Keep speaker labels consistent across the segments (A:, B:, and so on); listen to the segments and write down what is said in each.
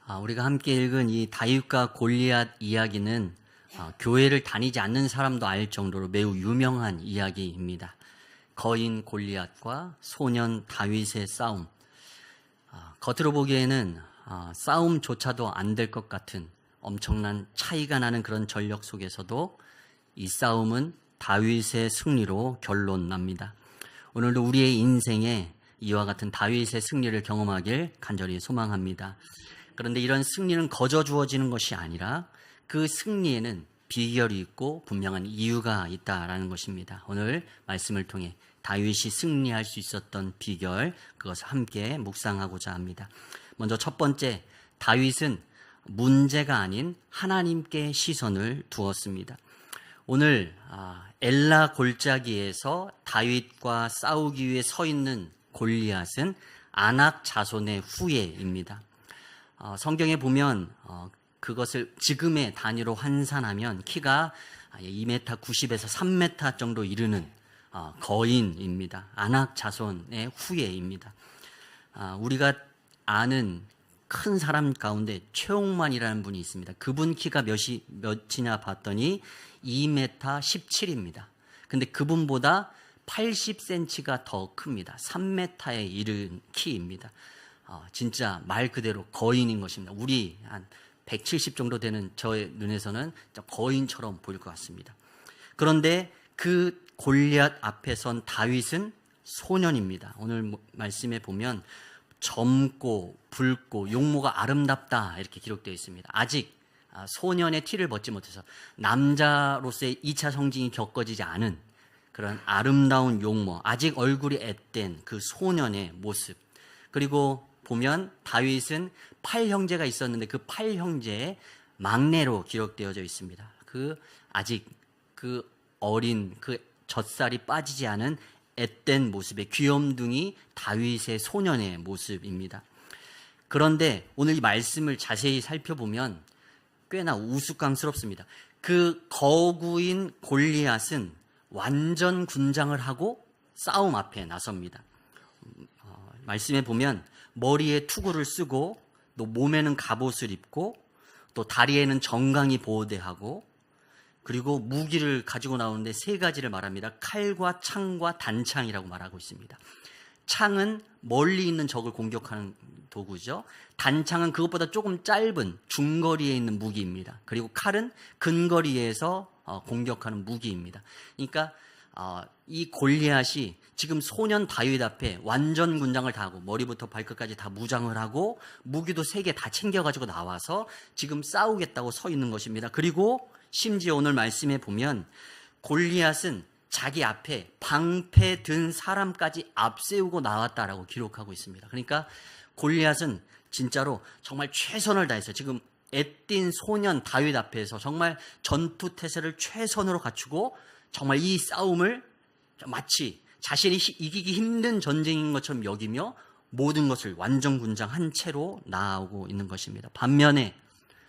A: 우리가 함께 읽은 이 다윗과 골리앗 이야기는 교회를 다니지 않는 사람도 알 정도로 매우 유명한 이야기입니다. 거인 골리앗과 소년 다윗의 싸움. 겉으로 보기에는 싸움조차도 안 될 것 같은 엄청난 차이가 나는 그런 전력 속에서도 이 싸움은 다윗의 승리로 결론납니다. 오늘도 우리의 인생에 이와 같은 다윗의 승리를 경험하길 간절히 소망합니다. 그런데 이런 승리는 거저 주어지는 것이 아니라 그 승리에는 비결이 있고 분명한 이유가 있다라는 것입니다. 오늘 말씀을 통해 다윗이 승리할 수 있었던 비결, 그것을 함께 묵상하고자 합니다. 먼저 첫 번째, 다윗은 문제가 아닌 하나님께 시선을 두었습니다. 오늘 엘라 골짜기에서 다윗과 싸우기 위해 서 있는 골리앗은 아낙 자손의 후예입니다. 성경에 보면 그것을 지금의 단위로 환산하면 키가 2m 90에서 3m 정도 이르는 거인입니다. 아낙 자손의 후예입니다. 우리가 아는 큰 사람 가운데 최홍만이라는 분이 있습니다. 그분 키가 몇이냐 봤더니 2m 17입니다. 근데 그분보다 80cm가 더 큽니다. 3m에 이른 키입니다. 진짜 말 그대로 거인인 것입니다. 우리 한 170 정도 되는 저의 눈에서는 거인처럼 보일 것 같습니다. 그런데 그 골리앗 앞에 선 다윗은 소년입니다. 오늘 말씀에 보면 젊고 붉고 용모가 아름답다 이렇게 기록되어 있습니다. 아직 소년의 티를 벗지 못해서 남자로서의 2차 성징이 겪어지지 않은 그런 아름다운 용모, 아직 얼굴이 앳된 그 소년의 모습. 그리고 보면 다윗은 8형제가 있었는데 그 8형제의 막내로 기록되어져 있습니다. 아직 그 어린 그 젖살이 빠지지 않은 앳된 모습의 귀염둥이 다윗의 소년의 모습입니다. 그런데 오늘 이 말씀을 자세히 살펴보면 꽤나 우스꽝스럽습니다. 그 거구인 골리앗은 완전 군장을 하고 싸움 앞에 나섭니다. 말씀에 보면 머리에 투구를 쓰고 또 몸에는 갑옷을 입고 또 다리에는 정강이 보호대하고 그리고 무기를 가지고 나오는데 세 가지를 말합니다. 칼과 창과 단창이라고 말하고 있습니다. 창은 멀리 있는 적을 공격하는 도구죠. 단창은 그것보다 조금 짧은 중거리에 있는 무기입니다. 그리고 칼은 근거리에서 공격하는 무기입니다. 그러니까 이 골리앗이 지금 소년 다윗 앞에 완전 군장을 다 하고 머리부터 발끝까지 다 무장을 하고 무기도 3개 다 챙겨가지고 나와서 지금 싸우겠다고 서 있는 것입니다. 그리고 심지어 오늘 말씀에 보면 골리앗은 자기 앞에 방패 든 사람까지 앞세우고 나왔다라고 기록하고 있습니다. 그러니까 골리앗은 진짜로 정말 최선을 다했어요. 지금 앳된 소년 다윗 앞에서 정말 전투태세를 최선으로 갖추고 정말 이 싸움을 마치 자신이 이기기 힘든 전쟁인 것처럼 여기며 모든 것을 완전 군장한 채로 나아오고 있는 것입니다. 반면에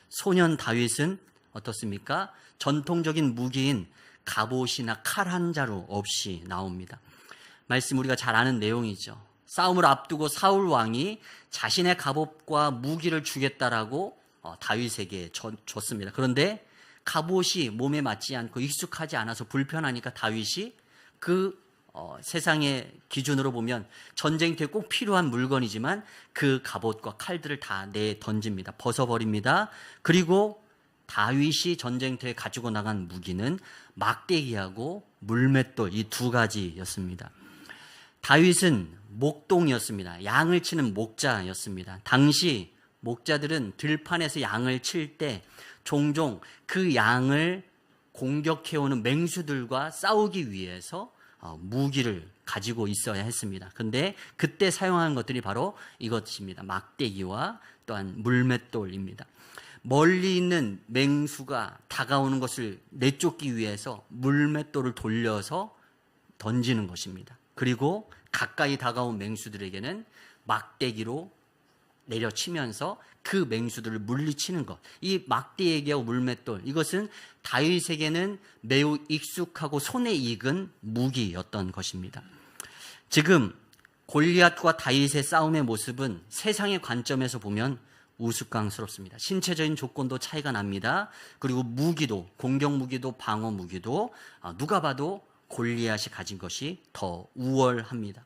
A: 소년 다윗은 어떻습니까? 전통적인 무기인 갑옷이나 칼 한 자루 없이 나옵니다. 말씀 우리가 잘 아는 내용이죠. 싸움을 앞두고 사울 왕이 자신의 갑옷과 무기를 주겠다라고 다윗에게 줬습니다. 그런데 갑옷이 몸에 맞지 않고 익숙하지 않아서 불편하니까 다윗이 세상의 기준으로 보면 전쟁터에 꼭 필요한 물건이지만 그 갑옷과 칼들을 다 던집니다. 벗어버립니다. 그리고 다윗이 전쟁터에 가지고 나간 무기는 막대기하고 물맷돌 이 2가지였습니다. 다윗은 목동이었습니다. 양을 치는 목자였습니다. 당시 목자들은 들판에서 양을 칠 때 종종 그 양을 공격해오는 맹수들과 싸우기 위해서 무기를 가지고 있어야 했습니다. 그런데 그때 사용한 것들이 바로 이것입니다. 막대기와 또한 물맷돌입니다. 멀리 있는 맹수가 다가오는 것을 내쫓기 위해서 물맷돌을 돌려서 던지는 것입니다. 그리고 가까이 다가온 맹수들에게는 막대기로 내려치면서 그 맹수들을 물리치는 것. 이 막대기하고 물맷돌, 이것은 다윗에게는 매우 익숙하고 손에 익은 무기였던 것입니다. 지금 골리앗과 다윗의 싸움의 모습은 세상의 관점에서 보면 우스꽝스럽습니다. 신체적인 조건도 차이가 납니다. 그리고 무기도, 공격 무기도 방어 무기도 누가 봐도 골리앗이 가진 것이 더 우월합니다.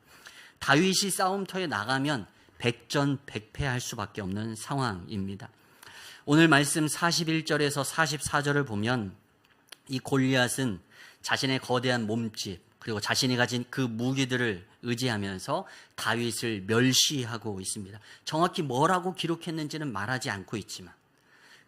A: 다윗이 싸움터에 나가면 백전백패할 수밖에 없는 상황입니다. 오늘 말씀 41절에서 44절을 보면 이 골리앗은 자신의 거대한 몸집 그리고 자신이 가진 그 무기들을 의지하면서 다윗을 멸시하고 있습니다. 정확히 뭐라고 기록했는지는 말하지 않고 있지만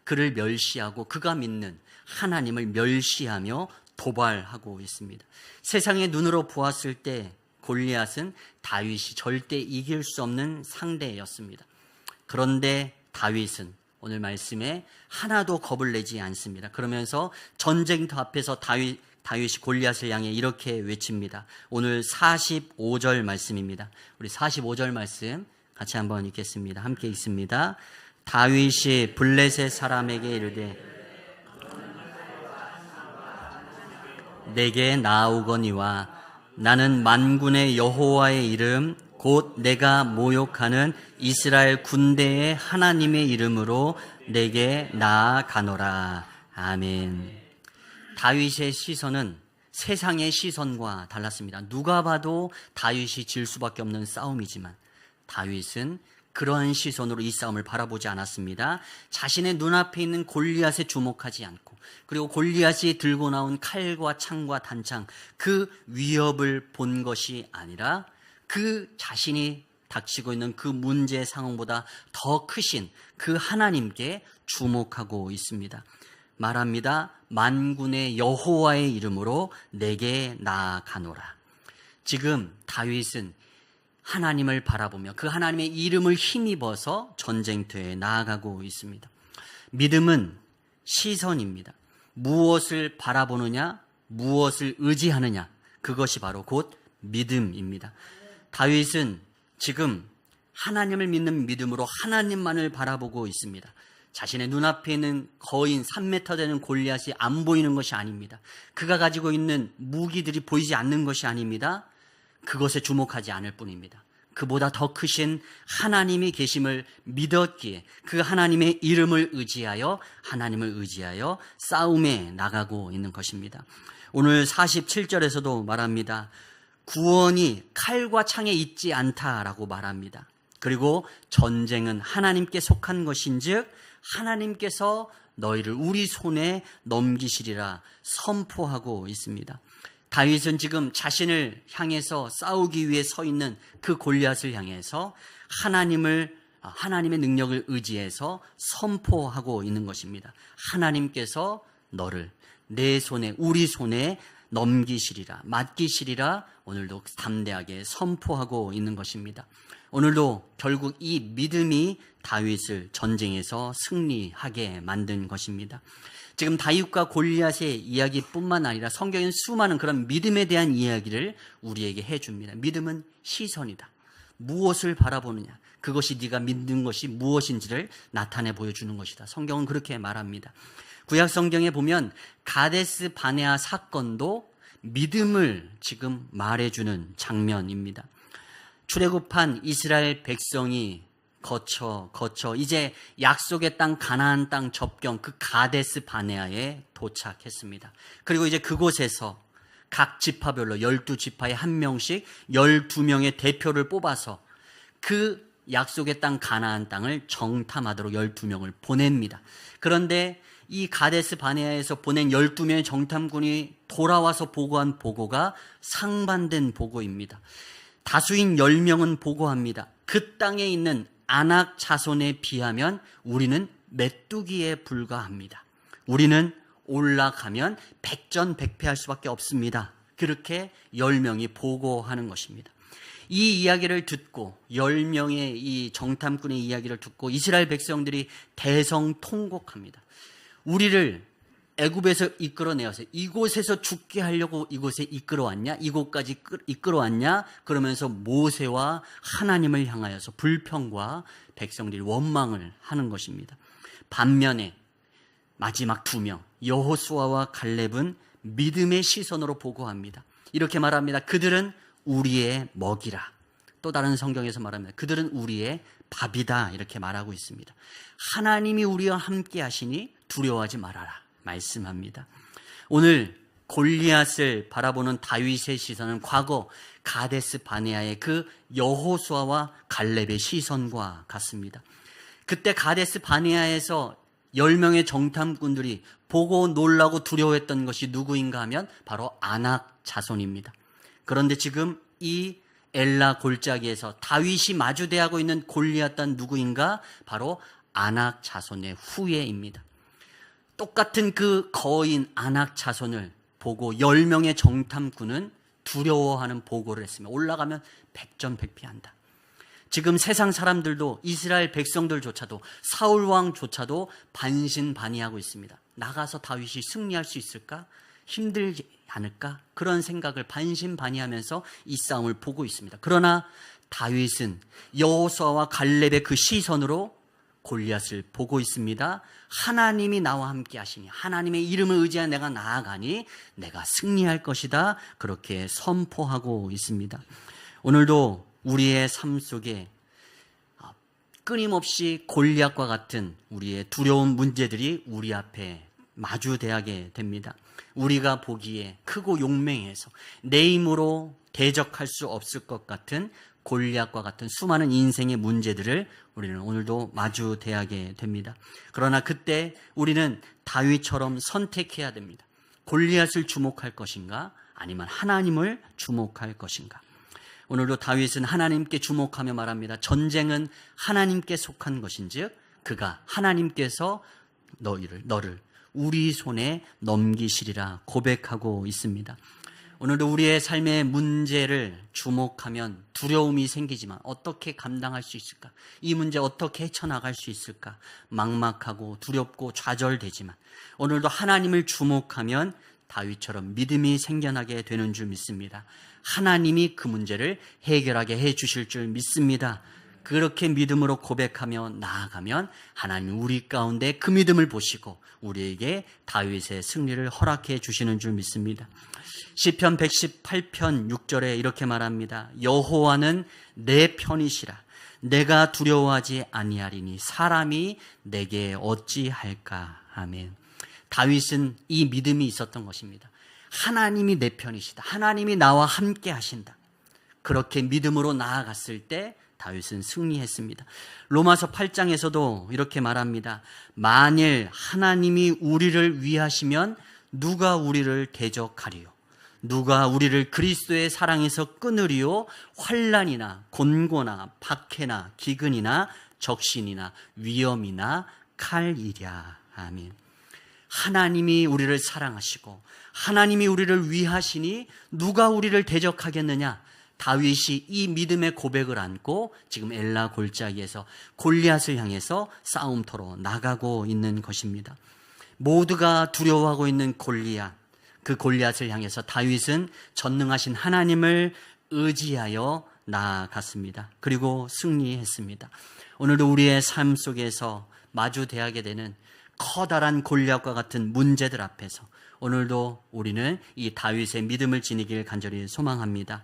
A: 그를 멸시하고 그가 믿는 하나님을 멸시하며 도발하고 있습니다. 세상의 눈으로 보았을 때 골리앗은 다윗이 절대 이길 수 없는 상대였습니다. 그런데 다윗은 오늘 말씀에 하나도 겁을 내지 않습니다. 그러면서 전쟁터 앞에서 다윗이 골리앗을 향해 이렇게 외칩니다. 오늘 45절 말씀입니다. 우리 45절 말씀 같이 한번 읽겠습니다. 함께 읽습니다. 다윗이 블레셋 사람에게 이르되 내게 나아오거니와 나는 만군의 여호와의 이름 곧 내가 모욕하는 이스라엘 군대의 하나님의 이름으로 내게 나아가노라. 아멘. 다윗의 시선은 세상의 시선과 달랐습니다. 누가 봐도 다윗이 질 수밖에 없는 싸움이지만 다윗은 그러한 시선으로 이 싸움을 바라보지 않았습니다. 자신의 눈앞에 있는 골리앗에 주목하지 않고 그리고 골리앗이 들고 나온 칼과 창과 단창 그 위협을 본 것이 아니라 그 자신이 닥치고 있는 그 문제 상황보다 더 크신 그 하나님께 주목하고 있습니다. 말합니다. 만군의 여호와의 이름으로 내게 나아가노라. 지금 다윗은 하나님을 바라보며 그 하나님의 이름을 힘입어서 전쟁터에 나아가고 있습니다. 믿음은 시선입니다. 무엇을 바라보느냐, 무엇을 의지하느냐, 그것이 바로 곧 믿음입니다. 다윗은 지금 하나님을 믿는 믿음으로 하나님만을 바라보고 있습니다. 자신의 눈앞에 있는 거인 3m 되는 골리앗이 안 보이는 것이 아닙니다. 그가 가지고 있는 무기들이 보이지 않는 것이 아닙니다. 그것에 주목하지 않을 뿐입니다. 그보다 더 크신 하나님이 계심을 믿었기에 그 하나님의 이름을 의지하여 하나님을 의지하여 싸움에 나가고 있는 것입니다. 오늘 47절에서도 말합니다. 구원이 칼과 창에 있지 않다라고 말합니다. 그리고 전쟁은 하나님께 속한 것인즉 하나님께서 너희를 우리 손에 넘기시리라 선포하고 있습니다. 다윗은 지금 자신을 향해서 싸우기 위해 서 있는 그 골리앗을 향해서 하나님의 능력을 의지해서 선포하고 있는 것입니다. 하나님께서 너를 내 손에 우리 손에 넘기시리라 맡기시리라 오늘도 담대하게 선포하고 있는 것입니다. 오늘도 결국 이 믿음이 다윗을 전쟁에서 승리하게 만든 것입니다. 지금 다윗과 골리앗의 이야기뿐만 아니라 성경에는 수많은 그런 믿음에 대한 이야기를 우리에게 해줍니다. 믿음은 시선이다. 무엇을 바라보느냐, 그것이 네가 믿는 것이 무엇인지를 나타내 보여주는 것이다. 성경은 그렇게 말합니다. 구약 성경에 보면 가데스 바네아 사건도 믿음을 지금 말해주는 장면입니다. 출애굽한 이스라엘 백성이 거쳐 이제 약속의 땅 가나안 땅 접경 그 가데스 바네아에 도착했습니다. 그리고 이제 그곳에서 각 지파별로 12지파에 한 명씩 12명의 대표를 뽑아서 그 약속의 땅 가나안 땅을 정탐하도록 12명을 보냅니다. 그런데 이 가데스 바네아에서 보낸 12명의 정탐군이 돌아와서 보고한 보고가 상반된 보고입니다. 다수인 10명은 보고합니다. 그 땅에 있는 아낙 자손에 비하면 우리는 메뚜기에 불과합니다. 우리는 올라가면 백전백패할 수밖에 없습니다. 그렇게 10명이 보고하는 것입니다. 이 이야기를 듣고 10명의 이 정탐꾼의 이야기를 듣고 이스라엘 백성들이 대성통곡합니다. 우리를 애굽에서 이끌어내어서 이곳에서 죽게 하려고 이곳에 이끌어왔냐? 이곳까지 이끌어왔냐? 그러면서 모세와 하나님을 향하여서 불평과 백성들이 원망을 하는 것입니다. 반면에 마지막 2명 여호수아와 갈렙은 믿음의 시선으로 보고합니다. 이렇게 말합니다. 그들은 우리의 먹이라. 또 다른 성경에서 말합니다. 그들은 우리의 밥이다 이렇게 말하고 있습니다. 하나님이 우리와 함께 하시니 두려워하지 말아라 말씀합니다. 오늘 골리앗을 바라보는 다윗의 시선은 과거 가데스 바네아의 그 여호수아와 갈렙의 시선과 같습니다. 그때 가데스 바네아에서 10명의 정탐꾼들이 보고 놀라고 두려워했던 것이 누구인가 하면 바로 아낙 자손입니다. 그런데 지금 이 엘라 골짜기에서 다윗이 마주대하고 있는 골리앗은 누구인가? 바로 아낙 자손의 후예입니다. 똑같은 그 거인 아낙 자손을 보고 10명의 정탐꾼은 두려워하는 보고를 했습니다. 올라가면 백전백패한다. 지금 세상 사람들도 이스라엘 백성들조차도 사울 왕조차도 반신반의하고 있습니다. 나가서 다윗이 승리할 수 있을까? 힘들지 않을까? 그런 생각을 반신반의하면서 이 싸움을 보고 있습니다. 그러나 다윗은 여호수아와 갈렙의 그 시선으로 골리앗을 보고 있습니다. 하나님이 나와 함께 하시니 하나님의 이름을 의지한 내가 나아가니 내가 승리할 것이다. 그렇게 선포하고 있습니다. 오늘도 우리의 삶 속에 끊임없이 골리앗과 같은 우리의 두려운 문제들이 우리 앞에 마주대하게 됩니다. 우리가 보기에 크고 용맹해서 내 힘으로 대적할 수 없을 것 같은 골리앗과 같은 수많은 인생의 문제들을 우리는 오늘도 마주대하게 됩니다. 그러나 그때 우리는 다윗처럼 선택해야 됩니다. 골리앗을 주목할 것인가? 아니면 하나님을 주목할 것인가? 오늘도 다윗은 하나님께 주목하며 말합니다. 전쟁은 하나님께 속한 것인즉 그가 하나님께서 너를 우리 손에 넘기시리라 고백하고 있습니다. 오늘도 우리의 삶의 문제를 주목하면 두려움이 생기지만 어떻게 감당할 수 있을까? 이 문제 어떻게 헤쳐나갈 수 있을까? 막막하고 두렵고 좌절되지만 오늘도 하나님을 주목하면 다윗처럼 믿음이 생겨나게 되는 줄 믿습니다. 하나님이 그 문제를 해결하게 해 주실 줄 믿습니다. 그렇게 믿음으로 고백하며 나아가면 하나님 우리 가운데 그 믿음을 보시고 우리에게 다윗의 승리를 허락해 주시는 줄 믿습니다. 시편 118편 6절에 이렇게 말합니다. 여호와는 내 편이시라. 내가 두려워하지 아니하리니 사람이 내게 어찌할까. 아멘. 다윗은 이 믿음이 있었던 것입니다. 하나님이 내 편이시다. 하나님이 나와 함께 하신다. 그렇게 믿음으로 나아갔을 때 다윗은 승리했습니다. 로마서 8장에서도 이렇게 말합니다. 만일 하나님이 우리를 위하시면 누가 우리를 대적하리요? 누가 우리를 그리스도의 사랑에서 끊으리요? 환난이나 곤고나 박해나 기근이나 적신이나 위험이나 칼이랴. 아멘. 하나님이 우리를 사랑하시고 하나님이 우리를 위하시니 누가 우리를 대적하겠느냐? 다윗이 이 믿음의 고백을 안고 지금 엘라 골짜기에서 골리앗을 향해서 싸움터로 나가고 있는 것입니다. 모두가 두려워하고 있는 골리앗, 그 골리앗을 향해서 다윗은 전능하신 하나님을 의지하여 나아갔습니다. 그리고 승리했습니다. 오늘도 우리의 삶 속에서 마주대하게 되는 커다란 골리앗과 같은 문제들 앞에서 오늘도 우리는 이 다윗의 믿음을 지니길 간절히 소망합니다.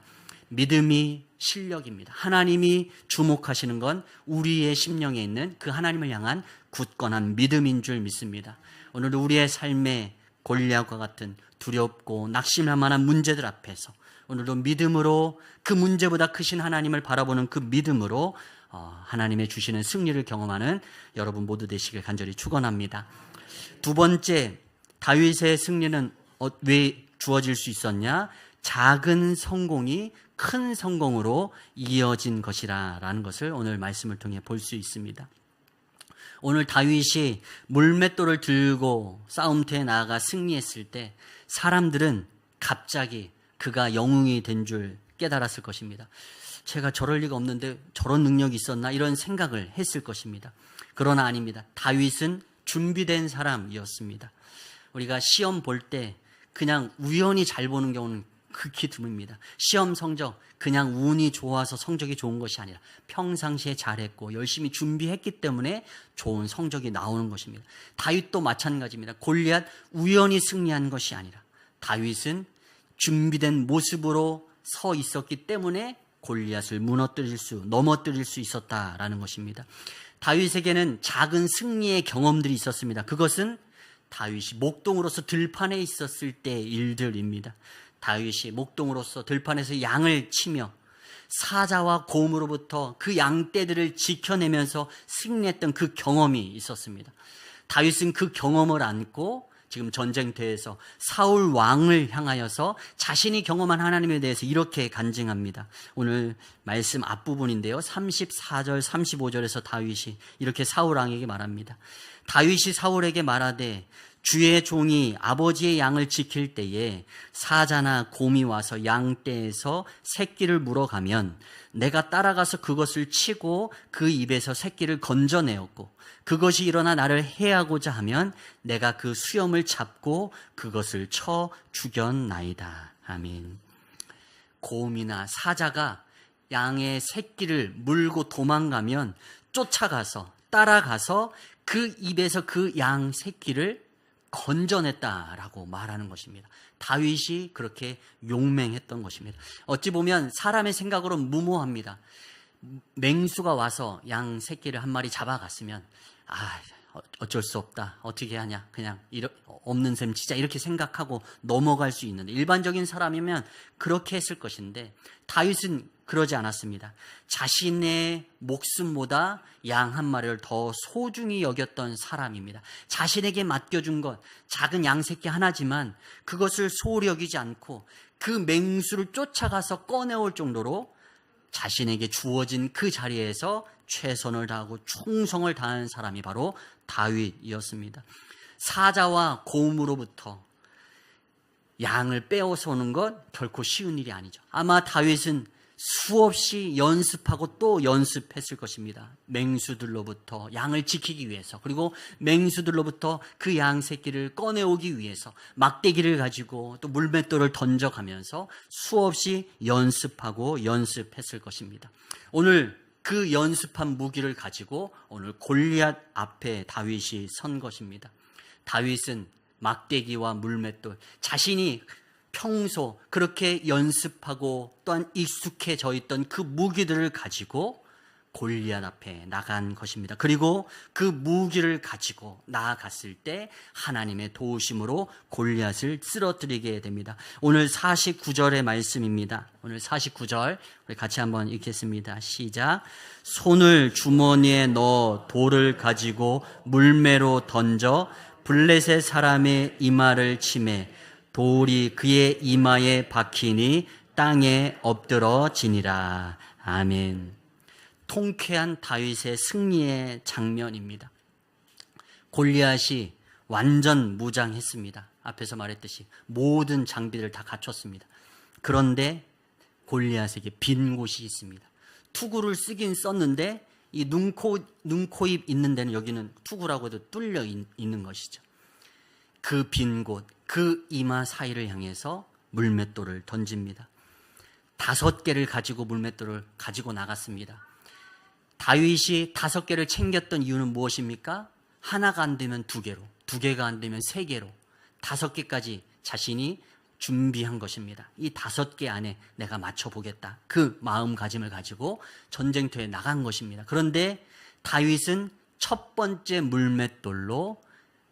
A: 믿음이 실력입니다. 하나님이 주목하시는 건 우리의 심령에 있는 그 하나님을 향한 굳건한 믿음인 줄 믿습니다. 오늘도 우리의 삶의 골리앗과 같은 두렵고 낙심할 만한 문제들 앞에서 오늘도 믿음으로 그 문제보다 크신 하나님을 바라보는 그 믿음으로 하나님의 주시는 승리를 경험하는 여러분 모두 되시길 간절히 축원합니다. 두 번째, 다윗의 승리는 왜 주어질 수 있었냐? 작은 성공이 큰 성공으로 이어진 것이라는 것을 오늘 말씀을 통해 볼 수 있습니다. 오늘 다윗이 물맷돌을 들고 싸움터에 나아가 승리했을 때 사람들은 갑자기 그가 영웅이 된 줄 깨달았을 것입니다. 제가 저럴 리가 없는데 저런 능력이 있었나 이런 생각을 했을 것입니다. 그러나 아닙니다. 다윗은 준비된 사람이었습니다. 우리가 시험 볼 때 그냥 우연히 잘 보는 경우는 극히 드뭅니다. 시험 성적 그냥 운이 좋아서 성적이 좋은 것이 아니라 평상시에 잘했고 열심히 준비했기 때문에 좋은 성적이 나오는 것입니다. 다윗도 마찬가지입니다. 골리앗 우연히 승리한 것이 아니라 다윗은 준비된 모습으로 서 있었기 때문에 골리앗을 넘어뜨릴 수 있었다라는 것입니다. 다윗에게는 작은 승리의 경험들이 있었습니다. 그것은 다윗이 목동으로서 들판에 있었을 때의 일들입니다. 다윗이 목동으로서 들판에서 양을 치며 사자와 곰으로부터 그 양떼들을 지켜내면서 승리했던 그 경험이 있었습니다. 다윗은 그 경험을 안고 지금 전쟁터에서 사울 왕을 향하여서 자신이 경험한 하나님에 대해서 이렇게 간증합니다. 오늘 말씀 앞부분인데요. 34절 35절에서 다윗이 이렇게 사울 왕에게 말합니다. 다윗이 사울에게 말하되 주의 종이 아버지의 양을 지킬 때에 사자나 곰이 와서 양떼에서 새끼를 물어가면 내가 따라가서 그것을 치고 그 입에서 새끼를 건져내었고 그것이 일어나 나를 해하고자 하면 내가 그 수염을 잡고 그것을 쳐 죽였나이다. 아멘. 곰이나 사자가 양의 새끼를 물고 도망가면 쫓아가서 따라가서 그 입에서 그 양 새끼를 건져냈다라고 말하는 것입니다. 다윗이 그렇게 용맹했던 것입니다. 어찌 보면 사람의 생각으로 무모합니다. 맹수가 와서 양 새끼를 한 마리 잡아갔으면 어쩔 수 없다. 어떻게 하냐. 그냥 없는 셈 치자. 이렇게 생각하고 넘어갈 수 있는데 일반적인 사람이면 그렇게 했을 것인데 다윗은 그러지 않았습니다. 자신의 목숨보다 양 한 마리를 더 소중히 여겼던 사람입니다. 자신에게 맡겨준 것, 작은 양 새끼 하나지만 그것을 소홀히 여기지 않고 그 맹수를 쫓아가서 꺼내올 정도로 자신에게 주어진 그 자리에서 최선을 다하고 충성을 다한 사람이 바로 다윗이었습니다. 사자와 곰으로부터 양을 빼앗아오는 것 결코 쉬운 일이 아니죠. 아마 다윗은 수없이 연습하고 또 연습했을 것입니다. 맹수들로부터 양을 지키기 위해서, 그리고 맹수들로부터 그 양 새끼를 꺼내오기 위해서 막대기를 가지고 또 물맷돌을 던져가면서 수없이 연습하고 연습했을 것입니다. 오늘 그 연습한 무기를 가지고 오늘 골리앗 앞에 다윗이 선 것입니다. 다윗은 막대기와 물맷돌, 자신이 평소 그렇게 연습하고 또한 익숙해져 있던 그 무기들을 가지고 골리앗 앞에 나간 것입니다. 그리고 그 무기를 가지고 나아갔을 때 하나님의 도우심으로 골리앗을 쓰러뜨리게 됩니다. 오늘 49절의 말씀입니다. 오늘 49절 우리 같이 한번 읽겠습니다. 시작. 손을 주머니에 넣어 돌을 가지고 물매로 던져 블레셋 사람의 이마를 치매 돌이 그의 이마에 박히니 땅에 엎드러지니라. 아멘. 통쾌한 다윗의 승리의 장면입니다. 골리앗이 완전 무장했습니다. 앞에서 말했듯이 모든 장비를 다 갖췄습니다. 그런데 골리앗에게 빈 곳이 있습니다. 투구를 쓰긴 썼는데 이 눈, 코, 입 있는 데는 여기는 투구라고 해도 뚫려 있는 것이죠. 그 빈 곳, 그 이마 사이를 향해서 물맷돌을 던집니다. 5개를 가지고 물맷돌을 가지고 나갔습니다. 다윗이 5개를 챙겼던 이유는 무엇입니까? 하나가 안 되면 2개로, 2개가 안 되면 3개로, 5개까지 자신이 준비한 것입니다. 이 5개 안에 내가 맞춰보겠다. 그 마음가짐을 가지고 전쟁터에 나간 것입니다. 그런데 다윗은 첫 번째 물맷돌로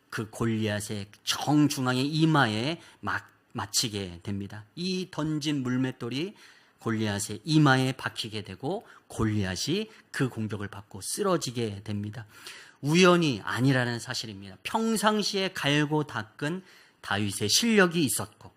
A: 그 골리앗의 정중앙의 이마에 맞히게 됩니다. 이 던진 물맷돌이 골리앗의 이마에 박히게 되고 골리앗이 그 공격을 받고 쓰러지게 됩니다. 우연이 아니라는 사실입니다. 평상시에 갈고 닦은 다윗의 실력이 있었고,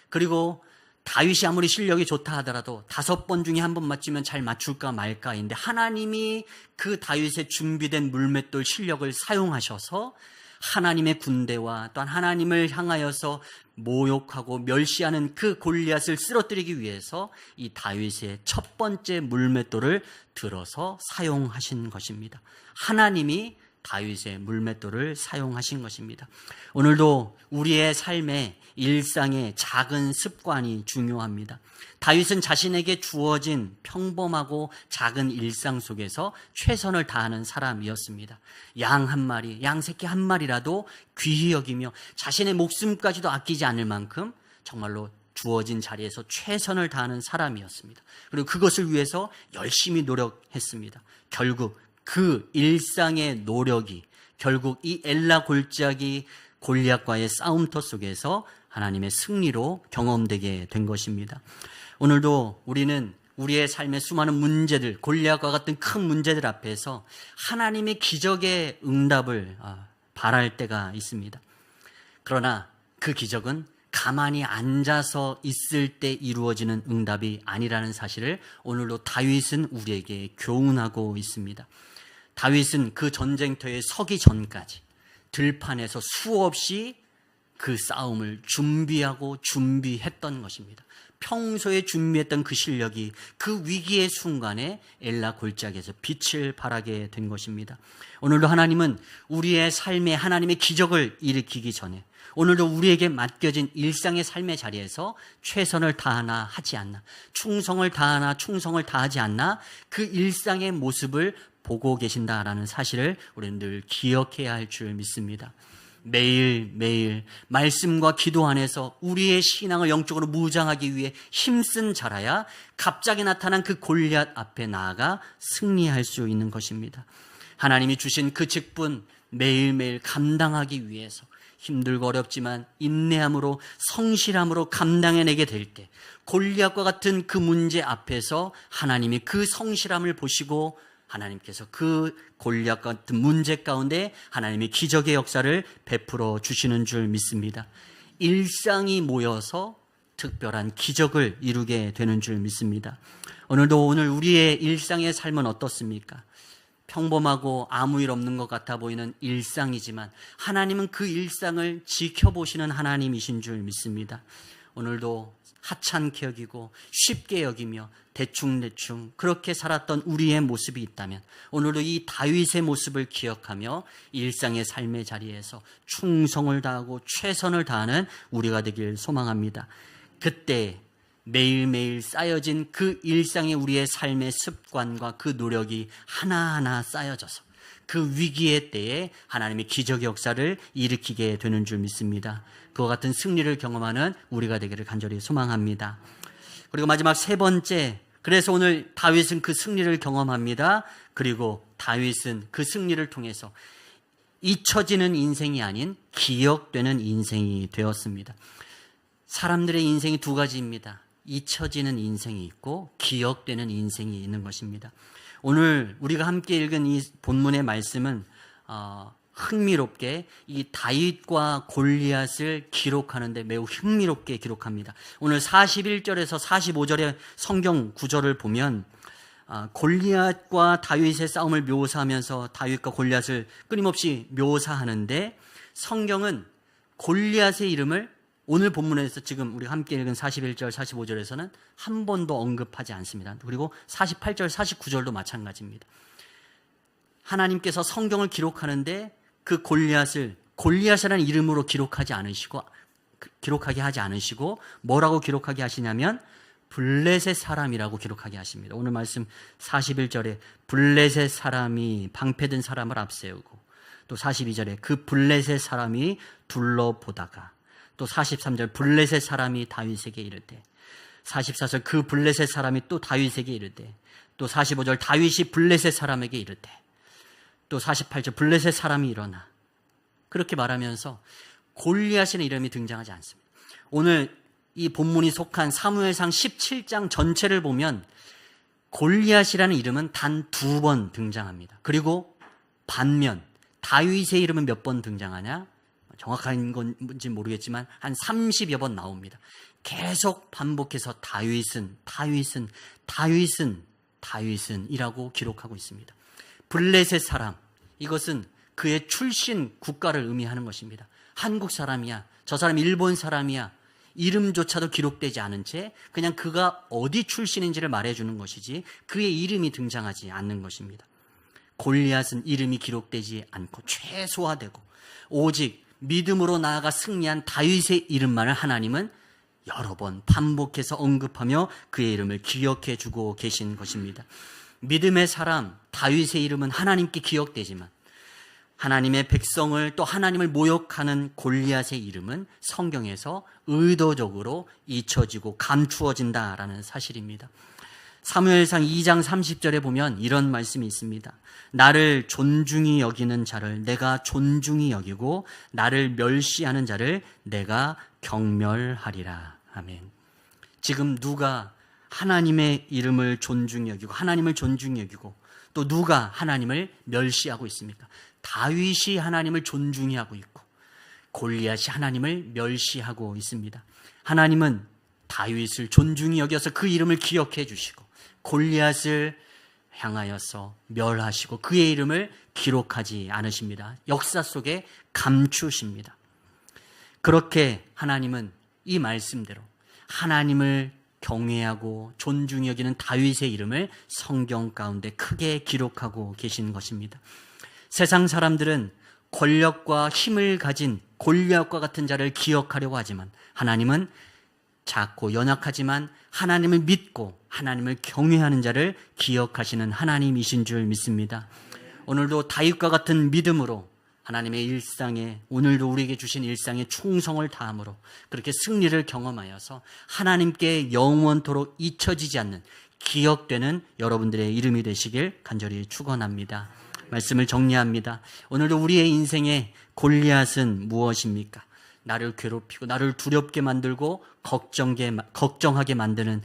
A: 그리고 다윗이 아무리 실력이 좋다 하더라도 5번 중에 1번 맞추면 잘 맞출까 말까인데 하나님이 그 다윗의 준비된 물맷돌 실력을 사용하셔서 하나님의 군대와 또한 하나님을 향하여서 모욕하고 멸시하는 그 골리앗을 쓰러뜨리기 위해서 이 다윗의 첫 번째 물맷돌을 들어서 사용하신 것입니다. 하나님이 다윗의 물맷돌을 사용하신 것입니다. 오늘도 우리의 삶에 일상의 작은 습관이 중요합니다. 다윗은 자신에게 주어진 평범하고 작은 일상 속에서 최선을 다하는 사람이었습니다. 양 한 마리, 양 새끼 한 마리라도 귀히 여기며 자신의 목숨까지도 아끼지 않을 만큼 정말로 주어진 자리에서 최선을 다하는 사람이었습니다. 그리고 그것을 위해서 열심히 노력했습니다. 결국 그 일상의 노력이 결국 이 엘라 골짜기 골리앗과의 싸움터 속에서 하나님의 승리로 경험되게 된 것입니다. 오늘도 우리는 우리의 삶의 수많은 문제들, 골리앗과 같은 큰 문제들 앞에서 하나님의 기적의 응답을 바랄 때가 있습니다. 그러나 그 기적은 가만히 앉아서 있을 때 이루어지는 응답이 아니라는 사실을 오늘도 다윗은 우리에게 교훈하고 있습니다. 다윗은 그 전쟁터에 서기 전까지 들판에서 수없이 그 싸움을 준비했던 것입니다. 평소에 준비했던 그 실력이 그 위기의 순간에 엘라 골짜기에서 빛을 발하게 된 것입니다. 오늘도 하나님은 우리의 삶에 하나님의 기적을 일으키기 전에 오늘도 우리에게 맡겨진 일상의 삶의 자리에서 최선을 다하나 하지 않나, 충성을 다하나 충성을 다하지 않나 그 일상의 모습을 보고 계신다라는 사실을 우리는 늘 기억해야 할 줄 믿습니다. 매일매일 말씀과 기도 안에서 우리의 신앙을 영적으로 무장하기 위해 힘쓴 자라야 갑자기 나타난 그 골리앗 앞에 나아가 승리할 수 있는 것입니다. 하나님이 주신 그 직분 매일매일 감당하기 위해서 힘들고 어렵지만 인내함으로 성실함으로 감당해내게 될 때 골리앗과 같은 그 문제 앞에서 하나님이 그 성실함을 보시고 하나님께서 그 골리앗 같은 문제 가운데 하나님의 기적의 역사를 베풀어 주시는 줄 믿습니다. 일상이 모여서 특별한 기적을 이루게 되는 줄 믿습니다. 오늘 우리의 일상의 삶은 어떻습니까? 평범하고 아무 일 없는 것 같아 보이는 일상이지만 하나님은 그 일상을 지켜보시는 하나님이신 줄 믿습니다. 오늘도 하찮게 여기고 쉽게 여기며 대충 그렇게 살았던 우리의 모습이 있다면 오늘도 이 다윗의 모습을 기억하며 일상의 삶의 자리에서 충성을 다하고 최선을 다하는 우리가 되길 소망합니다. 그때 매일매일 쌓여진 그 일상의 우리의 삶의 습관과 그 노력이 하나하나 쌓여져서 그 위기의 때에 하나님의 기적의 역사를 일으키게 되는 줄 믿습니다. 그와 같은 승리를 경험하는 우리가 되기를 간절히 소망합니다. 그리고 마지막 세 번째, 그래서 오늘 다윗은 그 승리를 경험합니다. 그리고 다윗은 그 승리를 통해서 잊혀지는 인생이 아닌 기억되는 인생이 되었습니다. 사람들의 인생이 두 가지입니다. 잊혀지는 인생이 있고 기억되는 인생이 있는 것입니다. 오늘 우리가 함께 읽은 이 본문의 말씀은 흥미롭게 이 다윗과 골리앗을 기록하는데 매우 흥미롭게 기록합니다. 오늘 41절에서 45절의 성경 구절을 보면 골리앗과 다윗의 싸움을 묘사하면서 다윗과 골리앗을 끊임없이 묘사하는데 성경은 골리앗의 이름을 오늘 본문에서 지금 우리 함께 읽은 41절, 45절에서는 한 번도 언급하지 않습니다. 그리고 48절, 49절도 마찬가지입니다. 하나님께서 성경을 기록하는데 그 골리앗이라는 이름으로 기록하게 하지 않으시고 뭐라고 기록하게 하시냐면 블레셋 사람이라고 기록하게 하십니다. 오늘 말씀 41절에 블레셋 사람이 방패든 사람을 앞세우고 또 42절에 그 블레셋 사람이 둘러보다가 또 43절 블레셋 사람이 다윗에게 이르되 44절 그 블레셋 사람이 또 다윗에게 이르되 또 45절 다윗이 블레셋 사람에게 이르되 또 48절 블레셋 사람이 일어나 그렇게 말하면서 골리앗이라는 이름이 등장하지 않습니다. 오늘 이 본문이 속한 사무엘상 17장 전체를 보면 골리앗이라는 이름은 단 2번 등장합니다. 그리고 반면 다윗의 이름은 몇 번 등장하냐? 정확한 건지 모르겠지만 한 30여 번 나옵니다. 계속 반복해서 다윗은 이라고 기록하고 있습니다. 블레셋 사람, 이것은 그의 출신 국가를 의미하는 것입니다. 한국 사람이야, 저 사람 일본 사람이야, 이름조차도 기록되지 않은 채 그냥 그가 어디 출신인지를 말해주는 것이지 그의 이름이 등장하지 않는 것입니다. 골리앗은 이름이 기록되지 않고 최소화되고 오직 믿음으로 나아가 승리한 다윗의 이름만을 하나님은 여러 번 반복해서 언급하며 그의 이름을 기억해 주고 계신 것입니다. 믿음의 사람 다윗의 이름은 하나님께 기억되지만 하나님의 백성을 또 하나님을 모욕하는 골리앗의 이름은 성경에서 의도적으로 잊혀지고 감추어진다라는 사실입니다. 사무엘상 2장 30절에 보면 이런 말씀이 있습니다. 나를 존중히 여기는 자를 내가 존중히 여기고 나를 멸시하는 자를 내가 경멸하리라. 아멘. 지금 누가 하나님의 이름을 존중히 여기고 하나님을 존중히 여기고 또 누가 하나님을 멸시하고 있습니까? 다윗이 하나님을 존중히 하고 있고 골리앗이 하나님을 멸시하고 있습니다. 하나님은 다윗을 존중히 여겨서 그 이름을 기억해 주시고 골리앗을 향하여서 멸하시고 그의 이름을 기록하지 않으십니다. 역사 속에 감추십니다. 그렇게 하나님은 이 말씀대로 하나님을 경외하고 존중히 여기는 다윗의 이름을 성경 가운데 크게 기록하고 계신 것입니다. 세상 사람들은 권력과 힘을 가진 골리앗과 같은 자를 기억하려고 하지만 하나님은 작고 연약하지만 하나님을 믿고 하나님을 경외하는 자를 기억하시는 하나님이신 줄 믿습니다. 오늘도 다윗과 같은 믿음으로 하나님의 일상에 오늘도 우리에게 주신 일상에 충성을 다함으로 그렇게 승리를 경험하여서 하나님께 영원토록 잊혀지지 않는 기억되는 여러분들의 이름이 되시길 간절히 축원합니다. 말씀을 정리합니다. 오늘도 우리의 인생의 골리앗은 무엇입니까? 나를 괴롭히고 나를 두렵게 만들고 걱정하게 만드는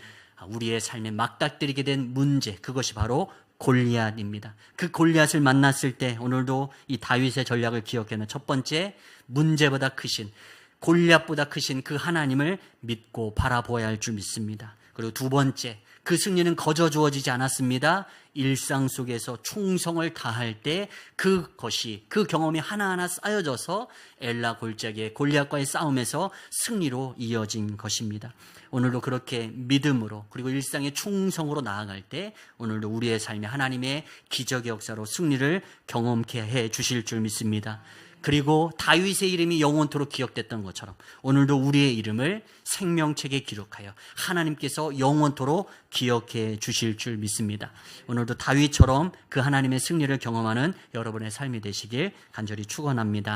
A: 우리의 삶에 막닥뜨리게 된 문제, 그것이 바로 골리앗입니다. 그 골리앗을 만났을 때 오늘도 이 다윗의 전략을 기억하는 첫 번째, 문제보다 크신 골리앗보다 크신 그 하나님을 믿고 바라보아야 할 줄 믿습니다. 그리고 두 번째, 그 승리는 거저 주어지지 않았습니다. 일상 속에서 충성을 다할 때 그것이 그 경험이 하나하나 쌓여져서 엘라 골짜기의 골리앗과의 싸움에서 승리로 이어진 것입니다. 오늘도 그렇게 믿음으로 그리고 일상의 충성으로 나아갈 때 오늘도 우리의 삶에 하나님의 기적의 역사로 승리를 경험케 해 주실 줄 믿습니다. 그리고 다윗의 이름이 영원토록 기억됐던 것처럼 오늘도 우리의 이름을 생명책에 기록하여 하나님께서 영원토록 기억해 주실 줄 믿습니다. 오늘도 다윗처럼 그 하나님의 승리를 경험하는 여러분의 삶이 되시길 간절히 축원합니다.